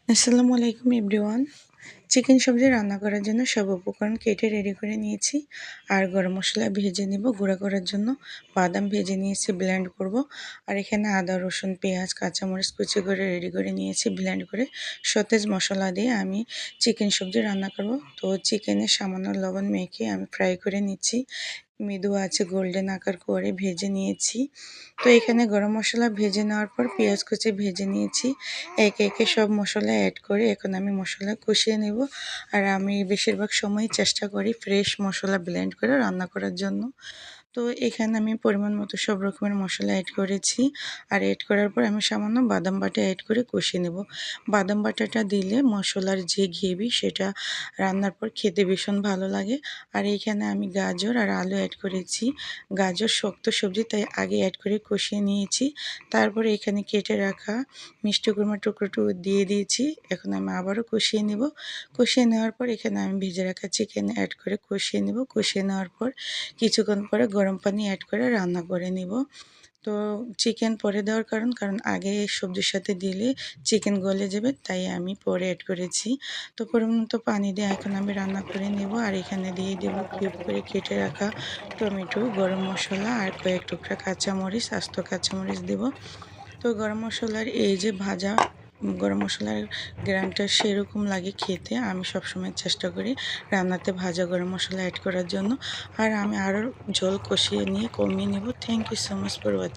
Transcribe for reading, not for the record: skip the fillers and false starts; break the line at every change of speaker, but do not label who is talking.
আসসালামু আলাইকুম everyone. Chicken সবজি রান্না করার জন্য সব উপকরণ কেটে রেডি করে নিয়েছি। আর গরম মশলা ভেজে নিব গুঁড়া করার জন্য। বাদাম ভেজে নিয়েছি, ব্লেন্ড করব। আর এখানে আদা, রসুন, পেঁয়াজ, কাঁচামরিচ কুচি করে রেডি করে নিয়েছি, ব্লেন্ড করে। সতেজ মশলা দিয়ে আমি চিকেন সবজি রান্না করব। তো চিকেনে সামান্য লবণ মেখে আমি ফ্রাই করে নিচ্ছি। মৃদু আছে গোল্ডেন আকার করে ভেজে নিয়েছি। তো এখানে গরম মশলা ভেজে নেওয়ার পর পেঁয়াজ কুচি ভেজে নিয়েছি। একে একে সব মশলা অ্যাড করে এখন আমি মশলা কষিয়ে নেব। আর আমি বেশিরভাগ সময় চেষ্টা করি ফ্রেশ মশলা ব্লেন্ড করে রান্না করার জন্য। তো এখানে আমি পরিমাণ মতো সব রকমের মশলা অ্যাড করেছি। আর অ্যাড করার পর আমি সামান্য বাদাম বাটা অ্যাড করে কষিয়ে নেব। বাদাম বাটাটা দিলে মশলার যে গ্রেভি সেটা রান্নার পর খেতে ভীষণ ভালো লাগে। আর এইখানে আমি গাজর আর আলু অ্যাড করেছি। গাজর শক্ত সবজি, তাই আগে অ্যাড করে কষিয়ে নিয়েছি। তারপরে এখানে কেটে রাখা মিষ্টি কুমড়ার টুকরোটু দিয়ে দিয়েছি। এখন আমি আবারও কষিয়ে নেব। কষিয়ে নেওয়ার পর এখানে আমি ভেজে রাখা চিকেন অ্যাড করে কষিয়ে নেব। কষিয়ে নেওয়ার পর কিছুক্ষণ পরে গরম পানি অ্যাড করে রান্না করে নিব। তো চিকেন পরে দেওয়ার কারণ আগে সবজির সাথে দিলে চিকেন গলে যাবে, তাই আমি পরে অ্যাড করেছি। তো পরিমাণ মতো পানি দিয়ে এখন আমি রান্না করে নেব। আর এখানে দিয়ে দেব কিউব করে কেটে রাখা টমেটো, গরম মশলা আর কয়েক টুকরা কাঁচামরিচ, আস্ত কাঁচামরিচ দেব। তো গরম মশলার এই যে ভাজা গরম মশলার গ্রানটা সেরকম লাগে খেতে। আমি সবসময় চেষ্টা করি রান্নাতে ভাজা গরম মশলা অ্যাড করার জন্য। আর আমি আরও ঝোল কষিয়ে নিয়ে কমিয়ে নেব। Thank you so much for watching.